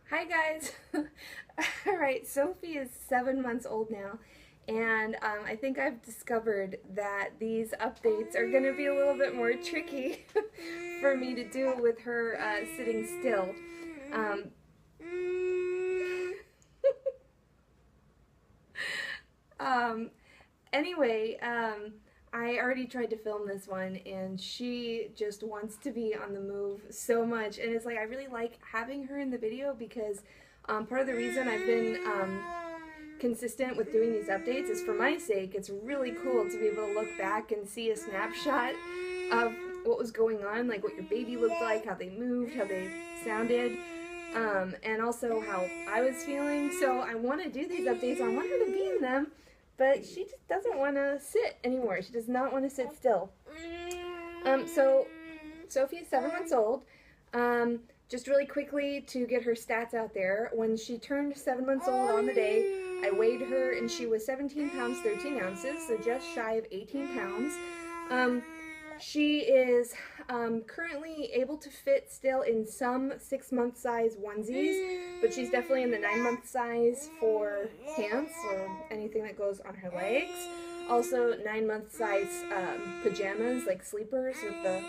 Hi guys! Alright, Sophie is 7 months old now, and I think I've discovered that these updates are going to be a little bit more tricky for me to do with her sitting still. Um, um, anyway, I already tried to film this one, and she just wants to be on the move so much. And it's like I really like having her in the video because part of the reason I've been consistent with doing these updates is for my sake. It's really cool to be able to look back and see a snapshot of what was going on, like what your baby looked like, how they moved, how they sounded, and also how I was feeling. So I want to do these updates. I want her to be in them. But she just doesn't want to sit anymore. She does not want to sit still. So Sophie is 7 months old. Just really quickly to get her stats out there, when she turned 7 months old on the day, I weighed her and she was 17 pounds 13 ounces, so just shy of 18 pounds. She is currently able to fit still in some 6-month size onesies, but she's definitely in the 9-month size for pants or anything that goes on her legs. Also 9-month size pajamas, like sleepers with the,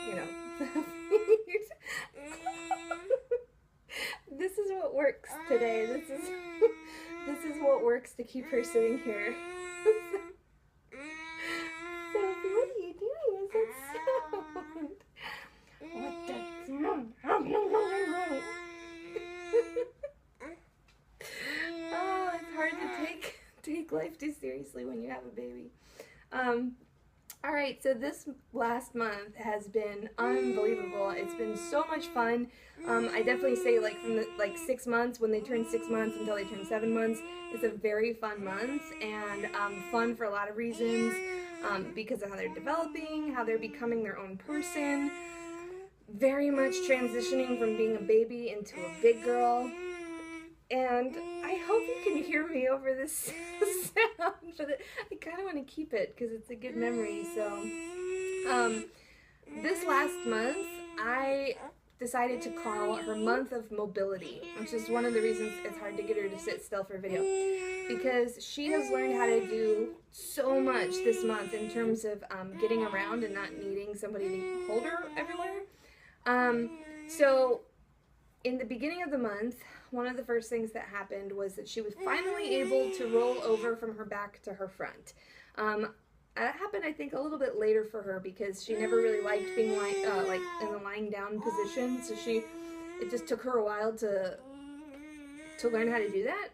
This is what works today. This is what works to keep her sitting here. Sophie, what are you doing? Is that sound? What the sound? Oh, it's hard to take life too seriously when you have a baby. Alright, so this last month has been unbelievable. It's been so much fun. I definitely say from the 6 months, when they turn 6 months until they turn 7 months, it's a very fun month, and fun for a lot of reasons, because of how they're developing, how they're becoming their own person, very much transitioning from being a baby into a big girl. And I hope you can hear me over this sound, but I kind of want to keep it because it's a good memory. So, this last month, I decided to call her month of mobility, which is one of the reasons it's hard to get her to sit still for video, because she has learned how to do so much this month in terms of getting around and not needing somebody to hold her everywhere. So in the beginning of the month, one of the first things that happened was that she was finally able to roll over from her back to her front. That happened, I think, a little bit later for her because she never really liked being like in the lying down position. So it just took her a while to learn how to do that.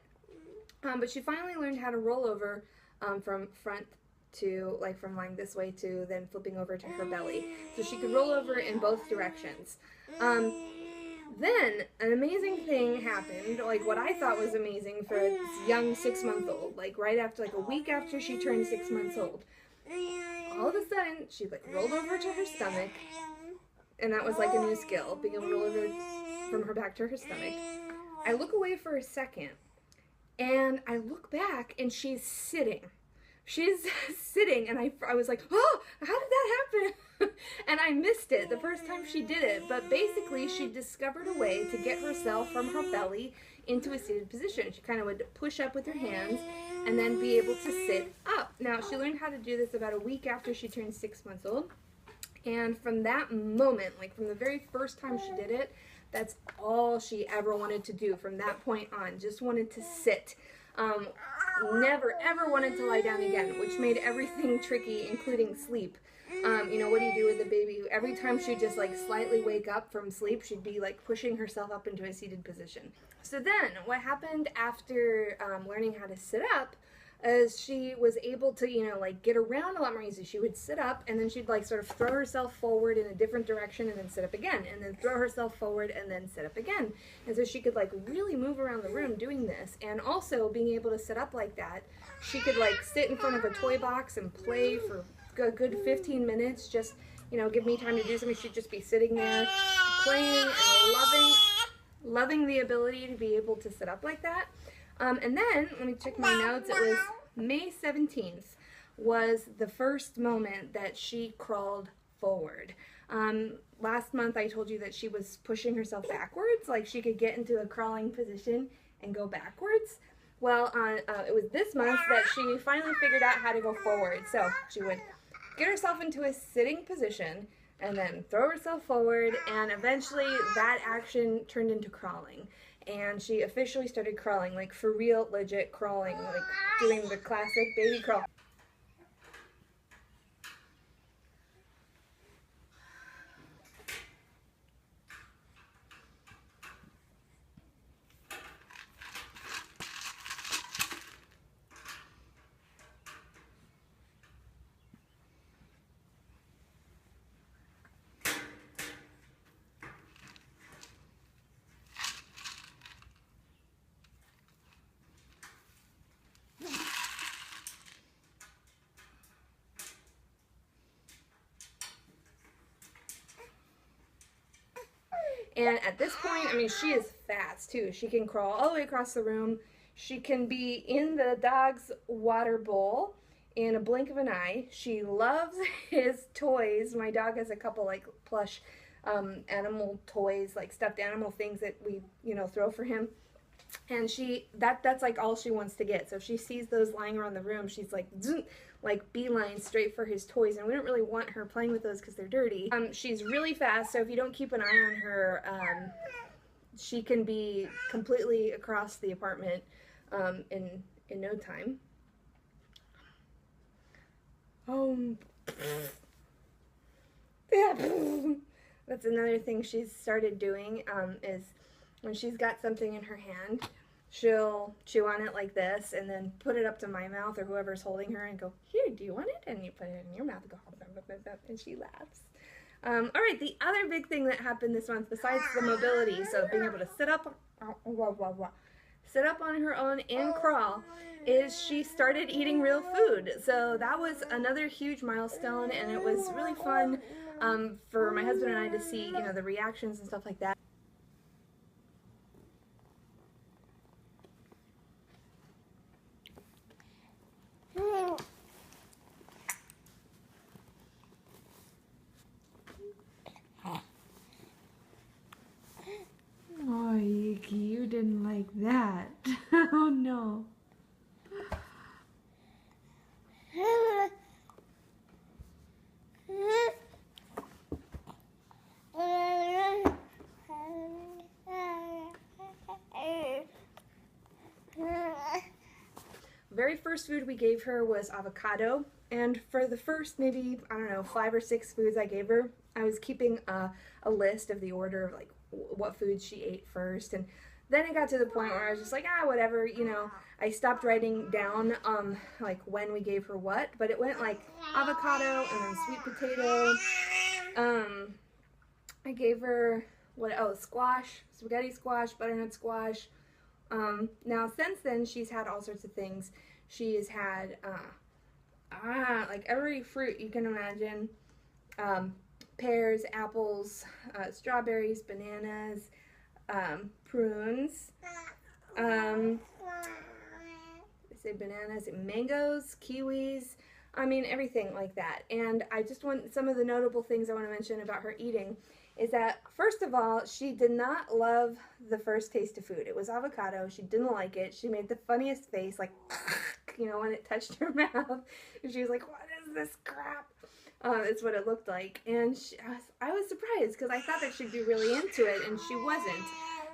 But she finally learned how to roll over from front to, from lying this way to then flipping over to her belly. So she could roll over in both directions. Then an amazing thing happened, what I thought was amazing for a young 6-month-old, right after, a week after she turned 6 months old. All of a sudden, she rolled over to her stomach, and that was a new skill, being able to roll over from her back to her stomach. I look away for a second, and I look back, and she's sitting. She's sitting, and I was like, oh, how did that happen? And I missed it the first time she did it, but basically she discovered a way to get herself from her belly into a seated position. She kind of would push up with her hands and then be able to sit up. Now, she learned how to do this about a week after she turned 6 months old, and from that moment, from the very first time she did it, that's all she ever wanted to do from that point on, just wanted to sit. Never ever wanted to lie down again, which made everything tricky, including sleep. What do you do with a baby? Every time she'd just slightly wake up from sleep, she'd be pushing herself up into a seated position. So then what happened after learning how to sit up is she was able to, get around a lot more easy. She would sit up, and then she'd sort of throw herself forward in a different direction and then sit up again, and then throw herself forward and then sit up again. And so she could really move around the room doing this. And also being able to sit up like that, she could sit in front of a toy box and play for a good 15 minutes, just, give me time to do something. She'd just be sitting there playing and loving the ability to be able to sit up like that. And then, let me check my notes, it was May 17th was the first moment that she crawled forward. Last month I told you that she was pushing herself backwards, like she could get into a crawling position and go backwards. Well, it was this month that she finally figured out how to go forward. So she would get herself into a sitting position and then throw herself forward, and eventually that action turned into crawling. And she officially started crawling, like for real, legit crawling, like doing the classic baby crawl. And at this point, I mean, she is fast too. She can crawl all the way across the room. She can be in the dog's water bowl in a blink of an eye. She loves his toys. My dog has a couple like plush animal toys, like stuffed animal things that we, you know, throw for him. And that's like all she wants to get. So if she sees those lying around the room, she's like, zoom, like beeline straight for his toys. And we don't really want her playing with those because they're dirty. She's really fast, so if you don't keep an eye on her, she can be completely across the apartment in no time. Yeah. That's another thing she's started doing, is when she's got something in her hand, she'll chew on it like this and then put it up to my mouth or whoever's holding her and go, here, do you want it? And you put it in your mouth and go, and she laughs. All right, the other big thing that happened this month, besides the mobility, so being able to sit up on her own and crawl, is she started eating real food. So that was another huge milestone, and it was really fun for my husband and I to see, you know, the reactions and stuff like that. Oh, Yuki, you didn't like that. Oh no. Very first food we gave her was avocado, and for the first maybe, I don't know, 5 or 6 foods I gave her, I was keeping a list of the order of like what foods she ate first, and then it got to the point where I was just like, whatever, you know. I stopped writing down like when we gave her what, but it went like avocado and then sweet potato. I gave her squash, spaghetti squash, butternut squash. Now since then she's had all sorts of things. She has had like every fruit you can imagine. Pears, apples, strawberries, bananas, prunes, I say bananas, mangoes, kiwis, I mean everything like that. And I just want, some of the notable things I want to mention about her eating is that, first of all, she did not love the first taste of food. It was avocado. She didn't like it. She made the funniest face, like, you know, when it touched her mouth. And she was like, what is this crap? It's what it looked like. And I was surprised because I thought that she'd be really into it, and she wasn't.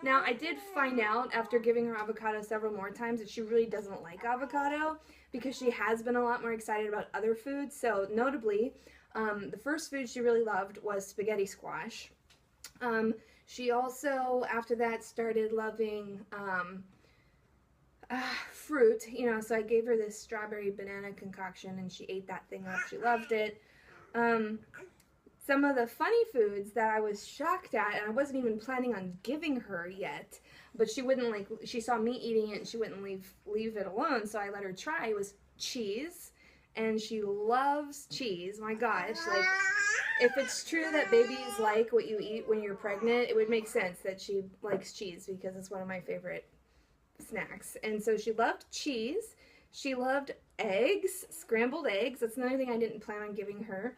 Now, I did find out after giving her avocado several more times that she really doesn't like avocado because she has been a lot more excited about other foods. So, notably, the first food she really loved was spaghetti squash. She also, after that, started loving fruit, you know, so I gave her this strawberry banana concoction and she ate that thing up. She loved it. Some of the funny foods that I was shocked at, and I wasn't even planning on giving her yet, but she wouldn't, like, she saw me eating it and she wouldn't leave it alone, so I let her try, was cheese. And she loves cheese. My gosh, like, if it's true that babies like what you eat when you're pregnant, it would make sense that she likes cheese because it's one of my favorite snacks. And so she loved cheese. She loved eggs, scrambled eggs. That's another thing I didn't plan on giving her.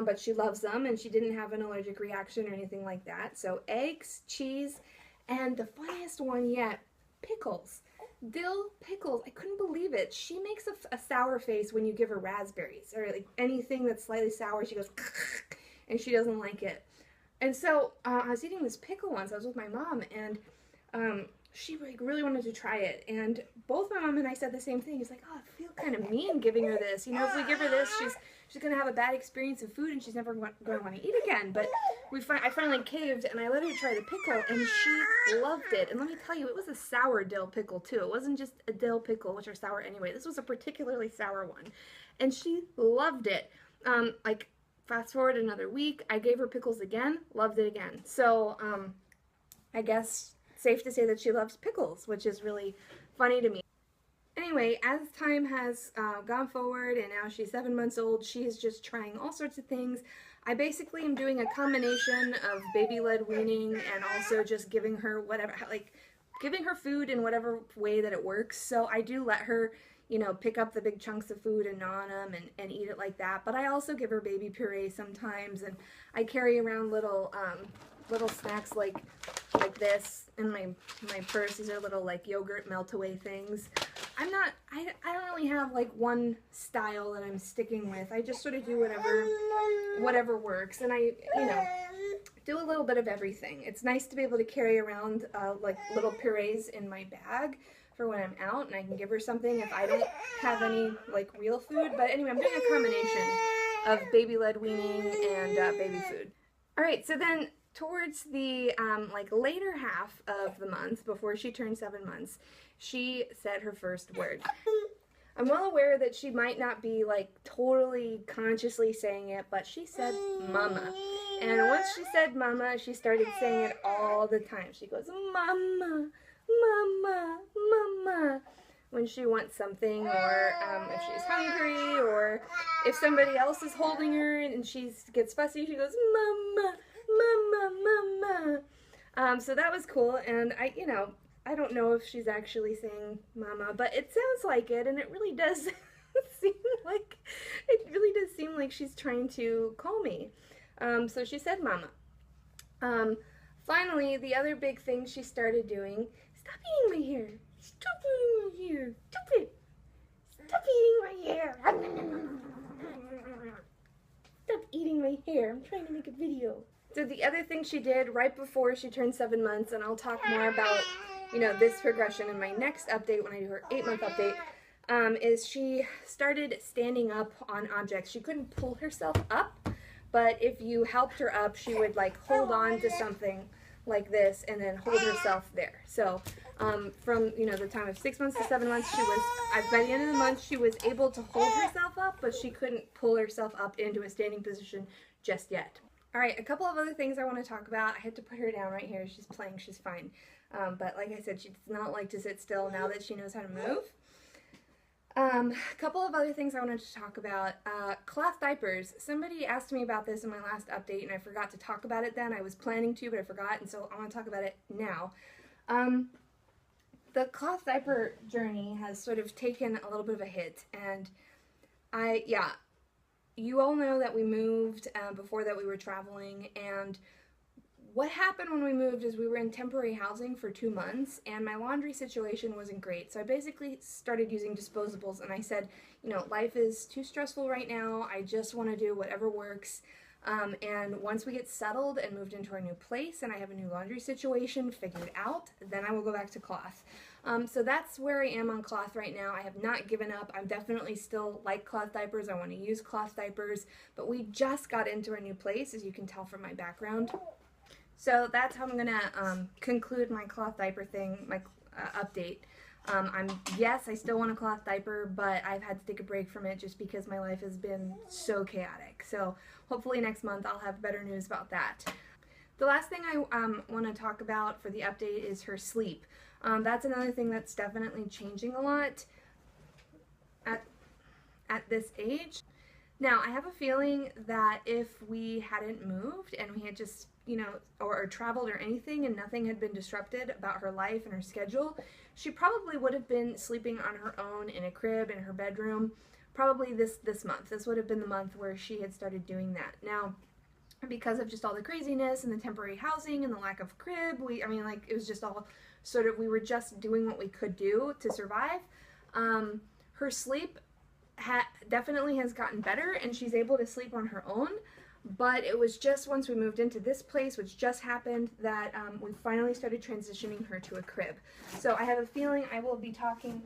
but she loves them, and she didn't have an allergic reaction or anything like that. So eggs, cheese, and the funniest one yet, pickles. Dill pickles. I couldn't believe it. She makes a sour face when you give her raspberries or like anything that's slightly sour. She goes, and she doesn't like it. And so I was eating this pickle once. I was with my mom, and she like really wanted to try it. And both my mom and I said the same thing. It's like, oh, I feel kind of mean giving her this. You know, if we give her this, she's gonna have a bad experience of food, and she's never going to want to eat again. But I finally caved, and I let her try the pickle, and she loved it. And let me tell you, it was a sour dill pickle too. It wasn't just a dill pickle, which are sour anyway. This was a particularly sour one, and she loved it. Like fast forward another week, I gave her pickles again, loved it again. So I guess safe to say that she loves pickles, which is really funny to me. Anyway, as time has gone forward and now she's 7 months old, she is just trying all sorts of things. I basically am doing a combination of baby-led weaning and also just giving her whatever, like giving her food in whatever way that it works. So I do let her, you know, pick up the big chunks of food and gnaw on them and eat it like that. But I also give her baby puree sometimes, and I carry around little snacks like this in my purse. These are little like yogurt melt-away things. I don't really have like one style that I'm sticking with. I just sort of do whatever works, and I, you know, do a little bit of everything. It's nice to be able to carry around like little purees in my bag for when I'm out, and I can give her something if I don't have any like real food. But anyway, I'm doing a combination of baby-led weaning and baby food. All right, so then towards the like later half of the month, before she turned 7 months, she said her first word. I'm well aware that she might not be like totally consciously saying it, but she said mama. And once she said mama, she started saying it all the time. She goes, mama, mama, mama, when she wants something, or if she's hungry, or if somebody else is holding her and she gets fussy, she goes, mama, mama, mama. So that was cool, and I don't know if she's actually saying mama, but it sounds like it, and it really does seem like she's trying to call me. So she said mama. Finally, the other big thing she started doing, stop eating my hair. Stop eating my hair. Stop it. Stop eating my hair. Stop eating my hair. I'm trying to make a video. So the other thing she did right before she turned 7 months, and I'll talk more about, this progression in my next update when I do her 8-month update, is she started standing up on objects. She couldn't pull herself up, but if you helped her up, she would like hold on to something like this and then hold herself there. So from the time of 6 months to 7 months, she was, by the end of the month, she was able to hold herself up, but she couldn't pull herself up into a standing position just yet. All right, a couple of other things I want to talk about. I had to put her down right here. She's playing, she's fine. But like I said, she does not like to sit still now that she knows how to move. A couple of other things I wanted to talk about. Cloth diapers. Somebody asked me about this in my last update, and I forgot to talk about it then. I was planning to, but I forgot, and so I want to talk about it now. The cloth diaper journey has sort of taken a little bit of a hit, and you all know that we moved. Before that we were traveling, and what happened when we moved is we were in temporary housing for 2 months, and my laundry situation wasn't great. So I basically started using disposables, and I said, life is too stressful right now. I just want to do whatever works. And once we get settled and moved into our new place and I have a new laundry situation figured out, then I will go back to cloth. So that's where I am on cloth right now. I have not given up. I'm definitely still like cloth diapers. I want to use cloth diapers, but we just got into our new place, as you can tell from my background. So that's how I'm going to conclude my cloth diaper thing, my update. Yes, I still want a cloth diaper, but I've had to take a break from it just because my life has been so chaotic. So hopefully next month I'll have better news about that. The last thing I want to talk about for the update is her sleep. That's another thing that's definitely changing a lot at this age. Now, I have a feeling that if we hadn't moved and we had just, or traveled or anything and nothing had been disrupted about her life and her schedule, she probably would have been sleeping on her own in a crib in her bedroom probably this month. This would have been the month where she had started doing that. Now, because of just all the craziness and the temporary housing and the lack of crib, it was just all sort of, we were just doing what we could do to survive. Her sleep definitely has gotten better, and she's able to sleep on her own. But it was just once we moved into this place, which just happened, that we finally started transitioning her to a crib. So I have a feeling I will be talking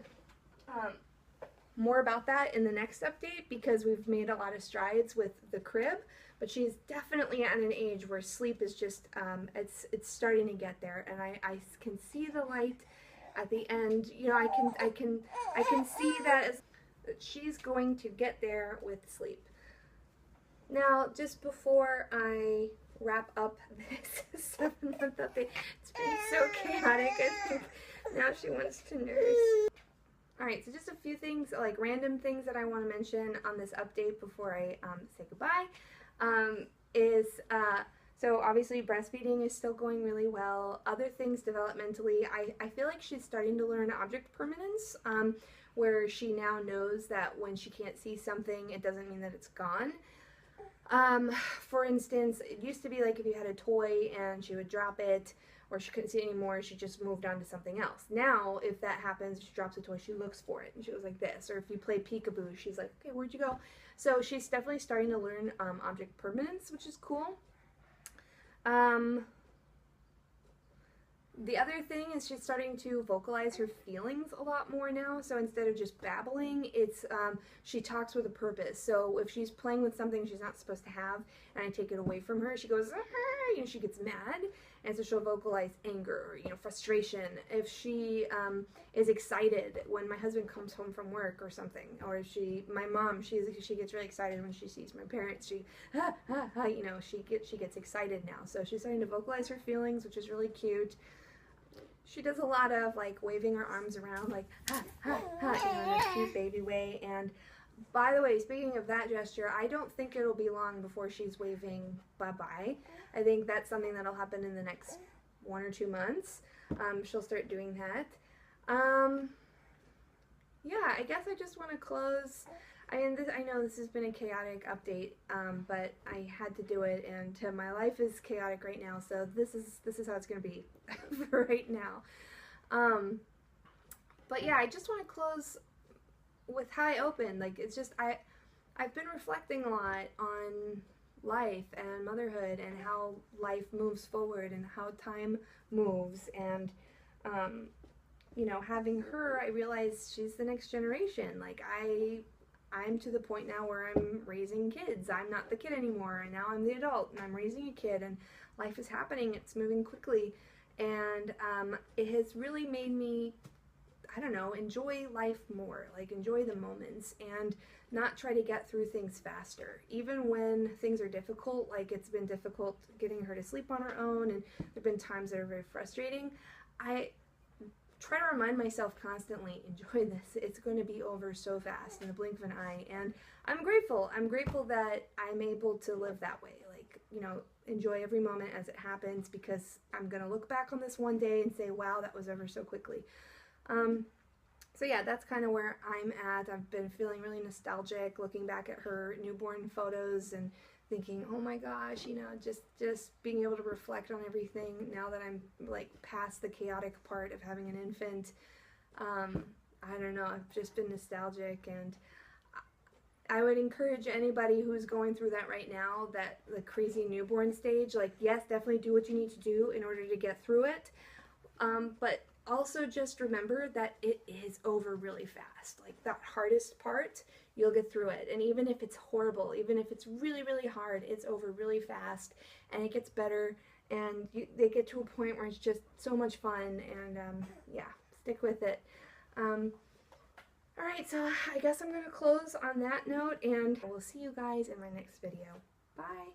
more about that in the next update, because we've made a lot of strides with the crib. But she's definitely at an age where sleep is just, it's starting to get there, and I can see the light at the end. You know, I can see that she's going to get there with sleep. Now, just before I wrap up this 7-month update, it's been so chaotic. I think now she wants to nurse. Alright, so just a few things, like random things that I want to mention on this update before I say goodbye. So obviously breastfeeding is still going really well. Other things developmentally, I feel like she's starting to learn object permanence, where she now knows that when she can't see something, it doesn't mean that it's gone. For instance, it used to be like if you had a toy and she would drop it, or she couldn't see it anymore, she just moved on to something else. Now, if that happens, she drops a toy, she looks for it, and she goes like this. Or if you play peekaboo, she's like, okay, where'd you go? So she's definitely starting to learn object permanence, which is cool. The other thing is she's starting to vocalize her feelings a lot more now. So instead of just babbling, it's she talks with a purpose. So if she's playing with something she's not supposed to have, and I take it away from her, she goes, you know, she gets mad, and so she'll vocalize anger or, you know, frustration. If she is excited when my husband comes home from work or something, or if my mom, she gets really excited when she sees my parents. She, you know, she gets excited now. So she's starting to vocalize her feelings, which is really cute. She does a lot of like waving her arms around, like you know, in a cute baby way. And by the way, speaking of that gesture, I don't think it'll be long before she's waving bye-bye. I think that's something that'll happen in the next 1 or 2 months. She'll start doing that. Yeah, I guess I just want to close. I know this has been a chaotic update, but I had to do it, and my life is chaotic right now, so this is how it's going to be for right now. But yeah, I just want to close with how I opened. Like, it's just, I've been reflecting a lot on life and motherhood and how life moves forward and how time moves, and you know, having her, I realized she's the next generation. Like, I'm to the point now where I'm raising kids. I'm not the kid anymore, and now I'm the adult, and I'm raising a kid, and life is happening. It's moving quickly, and it has really made me, I don't know, enjoy life more, like enjoy the moments, and not try to get through things faster. Even when things are difficult, like it's been difficult getting her to sleep on her own, and there have been times that are very frustrating, I try to remind myself constantly, enjoy this. It's going to be over so fast in the blink of an eye, and I'm grateful. I'm grateful that I'm able to live that way. Like, you know, enjoy every moment as it happens, because I'm going to look back on this one day and say, wow, that was over so quickly. So yeah, that's kind of where I'm at. I've been feeling really nostalgic, looking back at her newborn photos and thinking, oh my gosh, you know, just being able to reflect on everything now that I'm like past the chaotic part of having an infant. I don't know, I've just been nostalgic, and I would encourage anybody who's going through that right now, that the crazy newborn stage, like, yes, definitely do what you need to do in order to get through it, but also just remember that it is over really fast. Like, that hardest part, you'll get through it. And even if it's horrible, even if it's really, really hard, it's over really fast, and it gets better, and they get to a point where it's just so much fun, and yeah, stick with it. Alright, so I guess I'm going to close on that note, and I will see you guys in my next video. Bye!